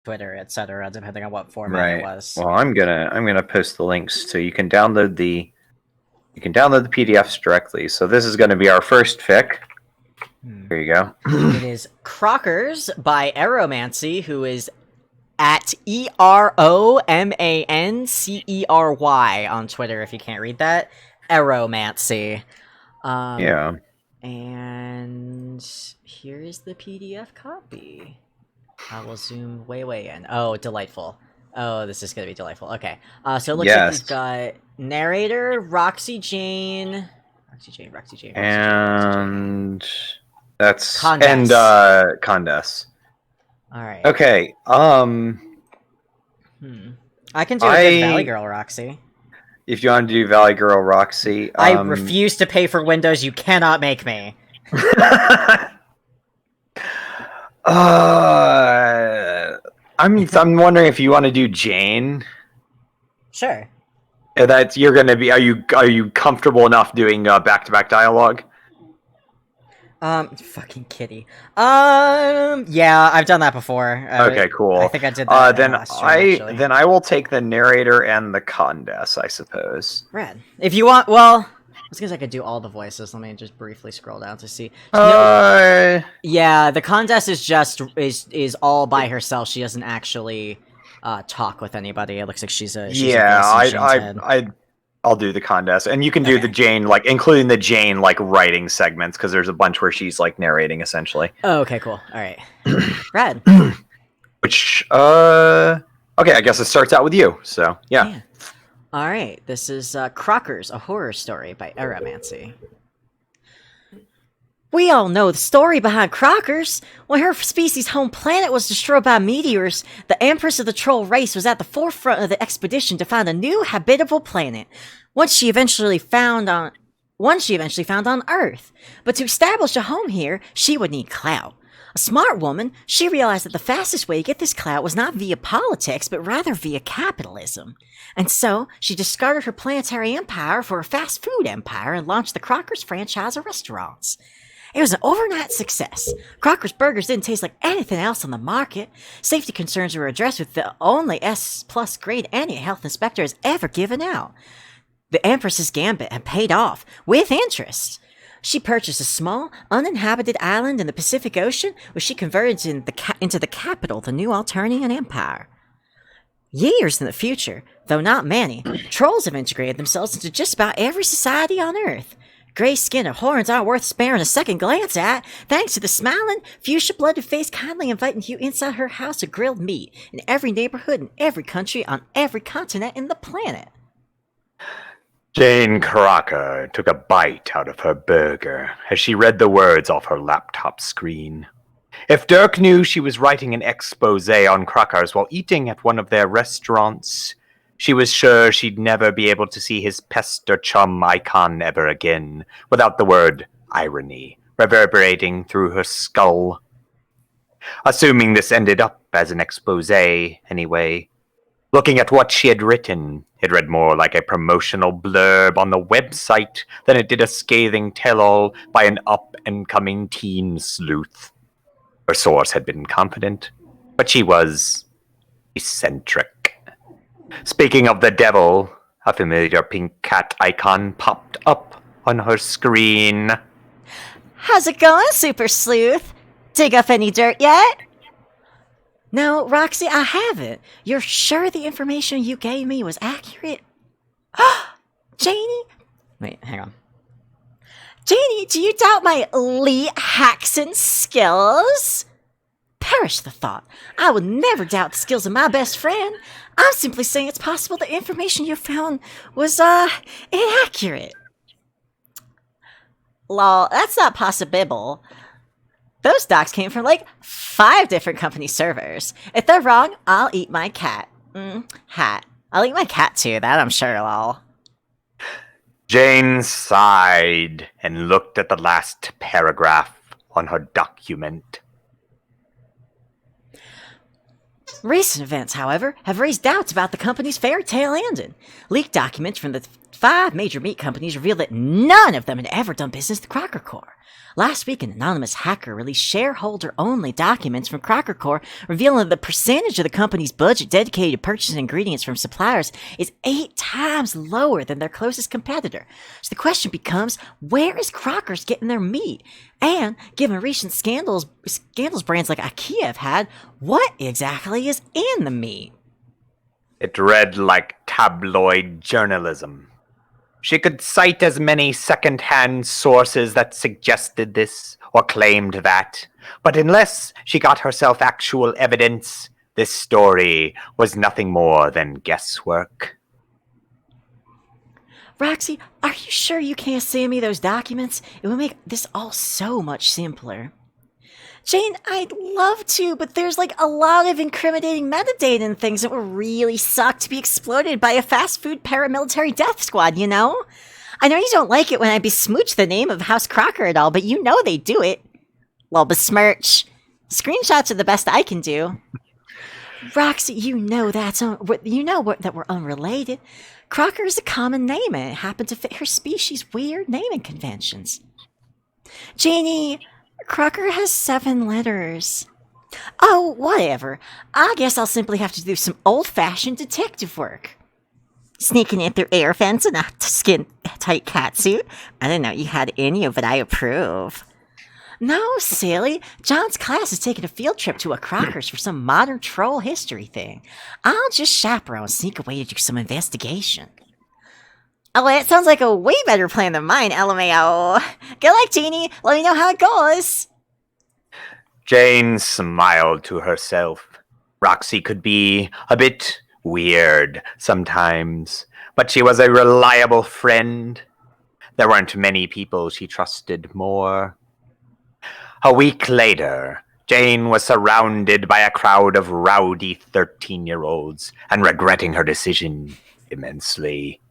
Twitter, etc., depending on what format it was. Well, I'm gonna post the links so you can download the PDFs directly. So this is going to be our first fic. Here you go. It is Crockers by Eromancy, who is at EROMANCERY on Twitter, if you can't read that. Eromancy. Yeah. And here is the PDF copy. I will zoom way in. Oh, delightful. Oh, this is going to be delightful. Okay. So it looks like we've got narrator, Roxy Jane. And that's Condes. And Condes. Alright. Okay. I can do a good Valley Girl Roxy. If you want to do Valley Girl Roxy, I refuse to pay for Windows. You cannot make me. I'm wondering if you want to do Jane. Sure. That you're gonna be. Are you comfortable enough doing back-to-back dialogue? Fucking kitty. Yeah, I've done that before. Okay, cool. I think I did that. Then I will take the narrator and the Condes, I suppose. Rad. If you want, well, I was gonna say I could do all the voices. Let me just briefly scroll down to see. Yeah, the Condes is just is all by herself. She doesn't actually talk with anybody. It looks like she's a I'll do the Condes, and you can do the Jane, like including the Jane like writing segments, because there's a bunch where she's like narrating essentially. Oh, okay, cool. All right, rad. Which okay, I guess it starts out with you. So yeah. All right, this is Crockers, a horror story by Eromancy. We all know the story behind Crockers. When her species' home planet was destroyed by meteors, the Empress of the Troll race was at the forefront of the expedition to find a new habitable planet, one she eventually found on Earth. But to establish a home here, she would need clout. A smart woman, she realized that the fastest way to get this clout was not via politics, but rather via capitalism. And so, she discarded her planetary empire for a fast food empire and launched the Crockers franchise of restaurants. It was an overnight success. Crocker's Burgers didn't taste like anything else on the market. Safety concerns were addressed with the only S+ grade any health inspector has ever given out. The Empress's gambit had paid off, with interest. She purchased a small, uninhabited island in the Pacific Ocean, which she converted into the capital of the new Alternian Empire. Years in the future, though not many, trolls have integrated themselves into just about every society on Earth. Gray skin and horns aren't worth sparing a second glance at, thanks to the smiling, fuchsia-blooded face kindly inviting you inside her house of grilled meat in every neighborhood in every country on every continent in the planet. Jane Crocker took a bite out of her burger as she read the words off her laptop screen. If Dirk knew she was writing an expose on Crockers while eating at one of their restaurants, she was sure she'd never be able to see his pester chum icon ever again, without the word irony reverberating through her skull. Assuming this ended up as an expose, anyway. Looking at what she had written, it read more like a promotional blurb on the website than it did a scathing tell-all by an up-and-coming teen sleuth. Her source had been confident, but she was eccentric. Speaking of the devil, a familiar pink cat icon popped up on her screen. How's it going, Super Sleuth? Dig up any dirt yet? No, Roxy, I haven't. You're sure the information you gave me was accurate? Janie? Wait, hang on. Janie, do you doubt my elite hacking skills? Perish the thought. I would never doubt the skills of my best friend. I'm simply saying it's possible the information you found was, inaccurate. Lol, that's not possible. Those docs came from, 5 different company servers. If they're wrong, I'll eat my cat. Hat. I'll eat my cat too, that I'm sure, lol. Jane sighed and looked at the last paragraph on her document. Recent events, however, have raised doubts about the company's fairy tale ending. Leaked documents from the 5 major meat companies revealed that none of them had ever done business with Crocker Corp. Last week, an anonymous hacker released shareholder-only documents from Crocker Corp revealing that the percentage of the company's budget dedicated to purchasing ingredients from suppliers is 8 times lower than their closest competitor. So the question becomes, where is Crocker's getting their meat? And, given recent scandals brands like IKEA have had, what exactly is in the meat? It read like tabloid journalism. She could cite as many second-hand sources that suggested this or claimed that, but unless she got herself actual evidence, this story was nothing more than guesswork. Roxy, are you sure you can't send me those documents? It would make this all so much simpler. Jane, I'd love to, but there's a lot of incriminating metadata and things that would really suck to be exploited by a fast food paramilitary death squad, you know? I know you don't like it when I besmooch the name of House Crocker and all, but you know they do it. Well, besmirch. Screenshots are the best I can do. Roxy, that we're unrelated. Crocker is a common name, and it happened to fit her species' weird naming conventions. Janie, Crocker has 7 letters. Oh, whatever. I guess I'll simply have to do some old-fashioned detective work. Sneaking in through air vents in a skin-tight catsuit? I didn't know you had any of it I approve. No, silly. John's class is taking a field trip to a Crocker's for some modern troll history thing. I'll just chaperone and sneak away to do some investigation. Oh, that sounds like a way better plan than mine, LMAO. Good luck, Jeannie. Let me know how it goes. Jane smiled to herself. Roxy could be a bit weird sometimes, but she was a reliable friend. There weren't many people she trusted more. A week later, Jane was surrounded by a crowd of rowdy 13-year-olds and regretting her decision immensely.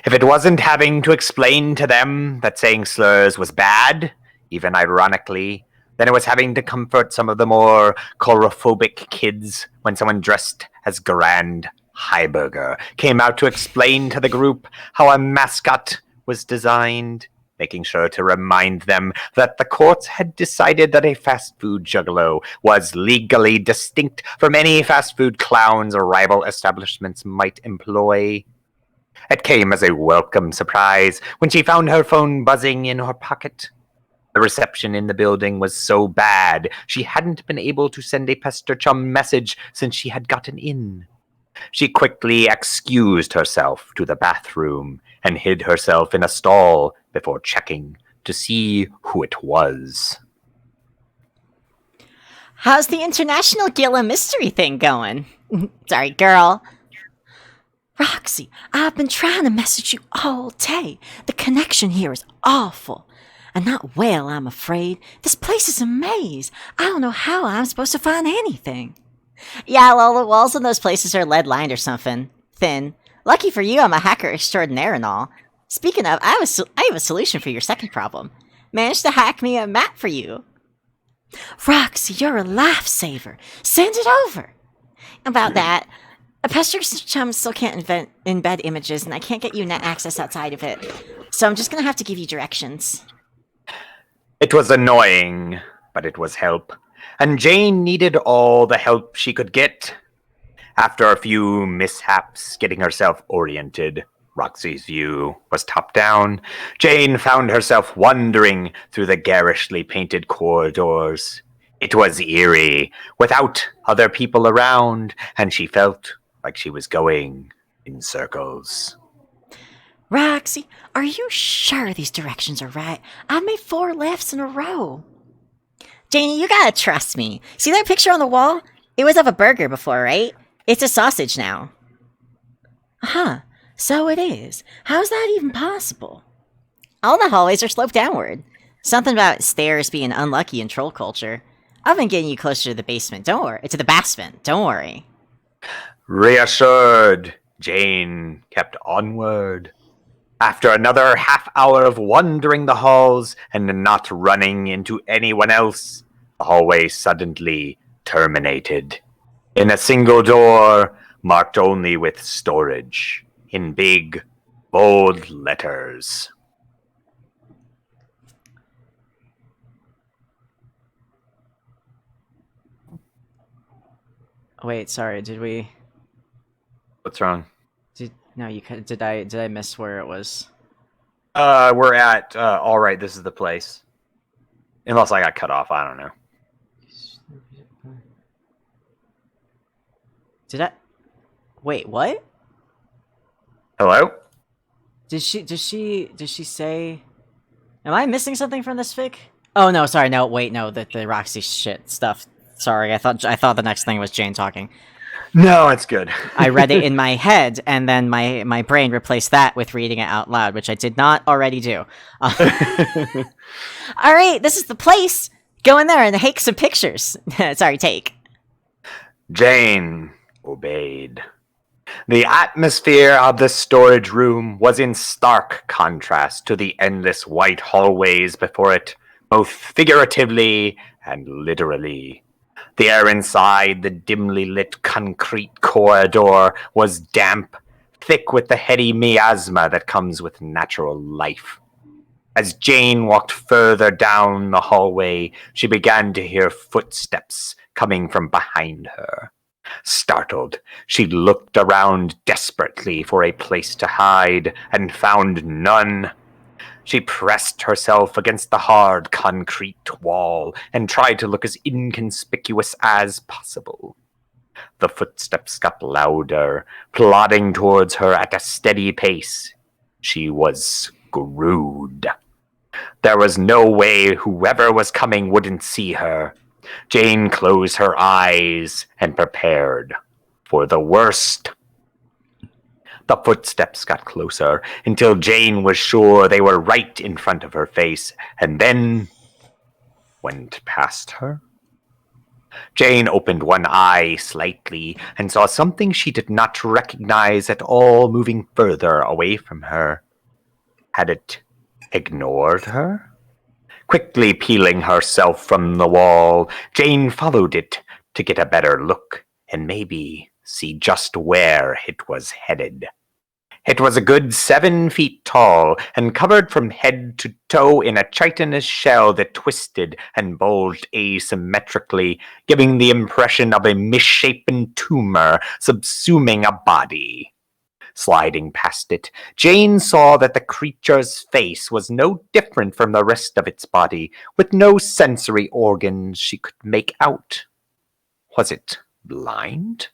If it wasn't having to explain to them that saying slurs was bad, even ironically, then it was having to comfort some of the more chorophobic kids when someone dressed as Grand Heiberger came out to explain to the group how a mascot was designed, making sure to remind them that the courts had decided that a fast food juggalo was legally distinct from any fast food clowns or rival establishments might employ. It came as a welcome surprise when she found her phone buzzing in her pocket. The reception in the building was so bad, she hadn't been able to send a Pester Chum message since she had gotten in. She quickly excused herself to the bathroom and hid herself in a stall before checking to see who it was. How's the International Gila Mystery thing going? Sorry, girl. Roxy, I've been trying to message you all day. The connection here is awful. And not well, I'm afraid. This place is a maze. I don't know how I'm supposed to find anything. Yeah, well, the walls in those places are lead-lined or something. Thin. Lucky for you, I'm a hacker extraordinaire and all. Speaking of, I have a solution for your second problem. Managed to hack me a map for you. Roxy, you're a lifesaver. Send it over. About that, a Pester Chum still can't embed images, and I can't get you net access outside of it. So I'm just going to have to give you directions. It was annoying, but it was help. And Jane needed all the help she could get. After a few mishaps getting herself oriented, Roxy's view was top-down. Jane found herself wandering through the garishly painted corridors. It was eerie, without other people around, and she felt like she was going in circles. Roxy, are you sure these directions are right? I made 4 lefts in a row. Janie, you gotta trust me. See that picture on the wall? It was of a burger before, right? It's a sausage now. Huh, so it is. How's that even possible? All the hallways are sloped downward. Something about stairs being unlucky in troll culture. I've been getting you closer to the basement, don't worry. To the basement, don't worry. Reassured, Jane kept onward. After another half hour of wandering the halls and not running into anyone else, the hallway suddenly terminated in a single door marked only with storage in big, bold letters. Wait, sorry. Did we? What's wrong? No, you did. I miss where it was? We're at, all right, this is the place. Unless I got cut off, I don't know. Did I? Wait, what? Hello? Did she say? Am I missing something from this fic? Oh no, sorry, no, wait, no, the Roxy shit stuff. Sorry, I thought the next thing was Jane talking. No, it's good. I read it in my head, and then my brain replaced that with reading it out loud, which I did not already do. Alright, this is the place! Go in there and take some pictures. Sorry, take. Jane obeyed. The atmosphere of the storage room was in stark contrast to the endless white hallways before it, both figuratively and literally. The air inside the dimly lit concrete corridor was damp, thick with the heady miasma that comes with natural life. As Jane walked further down the hallway, she began to hear footsteps coming from behind her. Startled, she looked around desperately for a place to hide and found none. She pressed herself against the hard concrete wall and tried to look as inconspicuous as possible. The footsteps got louder, plodding towards her at a steady pace. She was screwed. There was no way whoever was coming wouldn't see her. Jane closed her eyes and prepared for the worst. The footsteps got closer until Jane was sure they were right in front of her face, and then went past her. Jane opened one eye slightly and saw something she did not recognize at all moving further away from her. Had it ignored her? Quickly peeling herself from the wall, Jane followed it to get a better look and maybe see just where it was headed. It was a good 7 feet tall and covered from head to toe in a chitinous shell that twisted and bulged asymmetrically, giving the impression of a misshapen tumor subsuming a body. Sliding past it, Jane saw that the creature's face was no different from the rest of its body, with no sensory organs she could make out. Was it blind?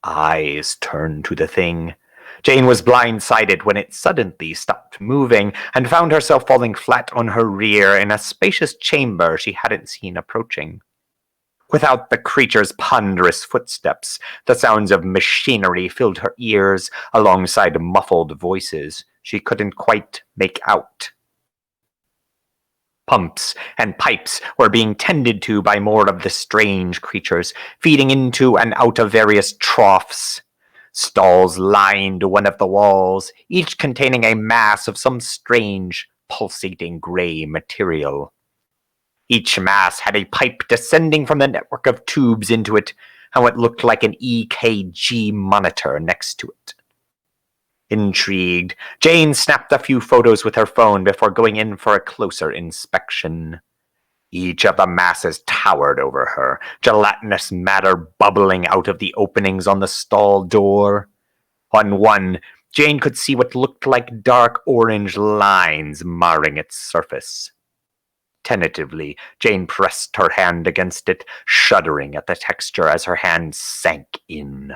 Eyes turned to the thing. Jane was blindsided when it suddenly stopped moving and found herself falling flat on her rear in a spacious chamber she hadn't seen approaching. Without the creature's ponderous footsteps, the sounds of machinery filled her ears alongside muffled voices she couldn't quite make out. Pumps and pipes were being tended to by more of the strange creatures, feeding into and out of various troughs. Stalls lined one of the walls, each containing a mass of some strange, pulsating gray material. Each mass had a pipe descending from the network of tubes into it, and what looked like an EKG monitor next to it. Intrigued, Jane snapped a few photos with her phone before going in for a closer inspection. Each of the masses towered over her, gelatinous matter bubbling out of the openings on the stall door. On one, Jane could see what looked like dark orange lines marring its surface. Tentatively, Jane pressed her hand against it, shuddering at the texture as her hand sank in.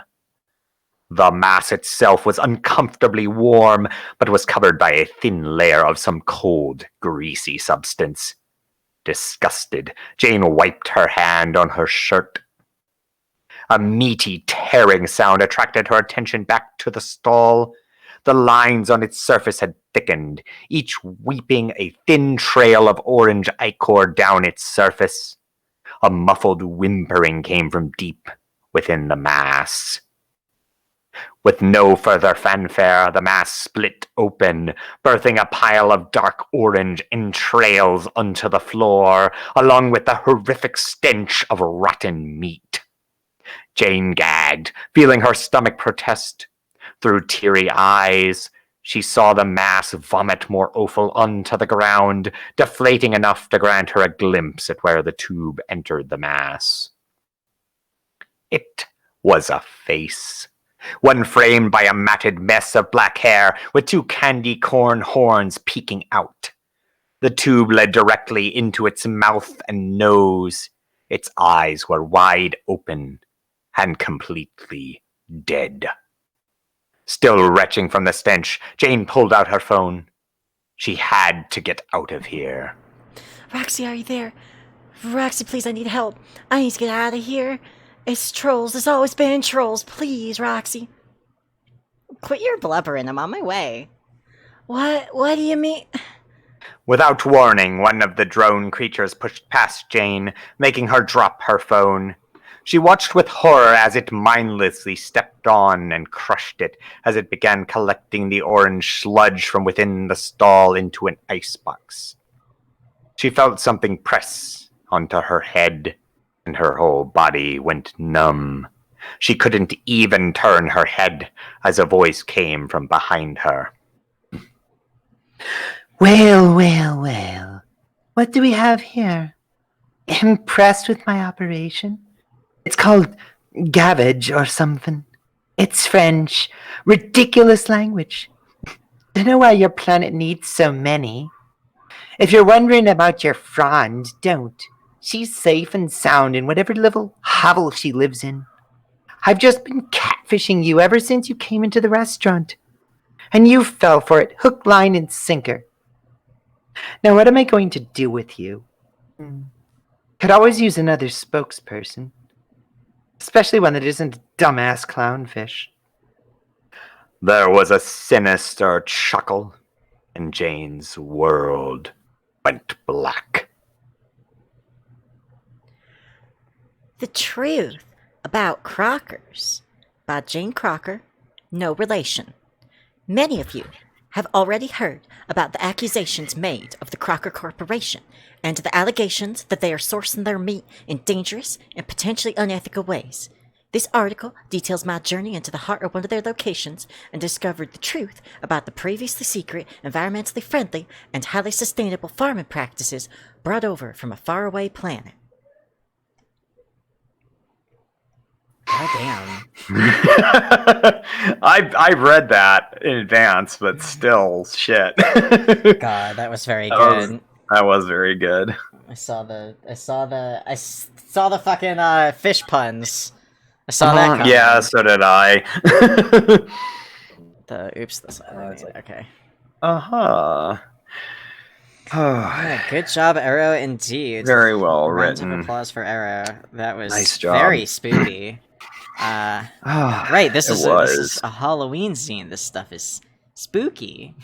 The mass itself was uncomfortably warm, but was covered by a thin layer of some cold, greasy substance. Disgusted, Jane wiped her hand on her shirt. A meaty, tearing sound attracted her attention back to the stall. The lines on its surface had thickened, each weeping a thin trail of orange ichor down its surface. A muffled whimpering came from deep within the mass. With no further fanfare, the mass split open, birthing a pile of dark orange entrails onto the floor, along with the horrific stench of rotten meat. Jane gagged, feeling her stomach protest. Through teary eyes, She saw the mass vomit more offal onto the ground, deflating enough to grant her a glimpse at where the tube entered the mass. It was a face, one framed by a matted mess of black hair with two candy corn horns peeking out. The tube led directly into its mouth and nose. Its eyes were wide open and completely dead. Still retching from the stench, Jane pulled out her phone. She had to get out of here. Roxy, are you there? Roxy, please, I need help. I need to get out of here. It's trolls. It's always been trolls. Please, Roxy. Quit your blubbering. I'm on my way. What do you mean? Without warning, one of the drone creatures pushed past Jane, making her drop her phone. She watched with horror as it mindlessly stepped on and crushed it as it began collecting the orange sludge from within the stall into an icebox. She felt something press onto her head, and her whole body went numb. She couldn't even turn her head as a voice came from behind her. Well, well, well. What do we have here? Impressed with my operation? It's called gavage or something. It's French. Ridiculous language. Don't know why your planet needs so many. If you're wondering about your friend, don't. She's safe and sound in whatever little hovel she lives in. I've just been catfishing you ever since you came into the restaurant. And you fell for it, hook, line, and sinker. Now what am I going to do with you? Could always use another spokesperson. Especially one that isn't a dumbass clownfish. There was a sinister chuckle, and Jane's world went black. The Truth About Crockers by Jane Crocker, no relation. Many of you have already heard about the accusations made of the Crocker Corporation and the allegations that they are sourcing their meat in dangerous and potentially unethical ways. This article details my journey into the heart of one of their locations and discovered the truth about the previously secret, environmentally friendly, and highly sustainable farming practices brought over from a faraway planet. God damn. I read that in advance, but still, shit. God, that was very good. That was very good. I saw the fucking fish puns. I saw that coming. Yeah, so did I. Okay. Uh-huh. Yeah, good job, Arrow, indeed. Very well Round of written. applause for Arrow. That was Nice job. very spooky. Right, this is a Halloween scene. This stuff is spooky.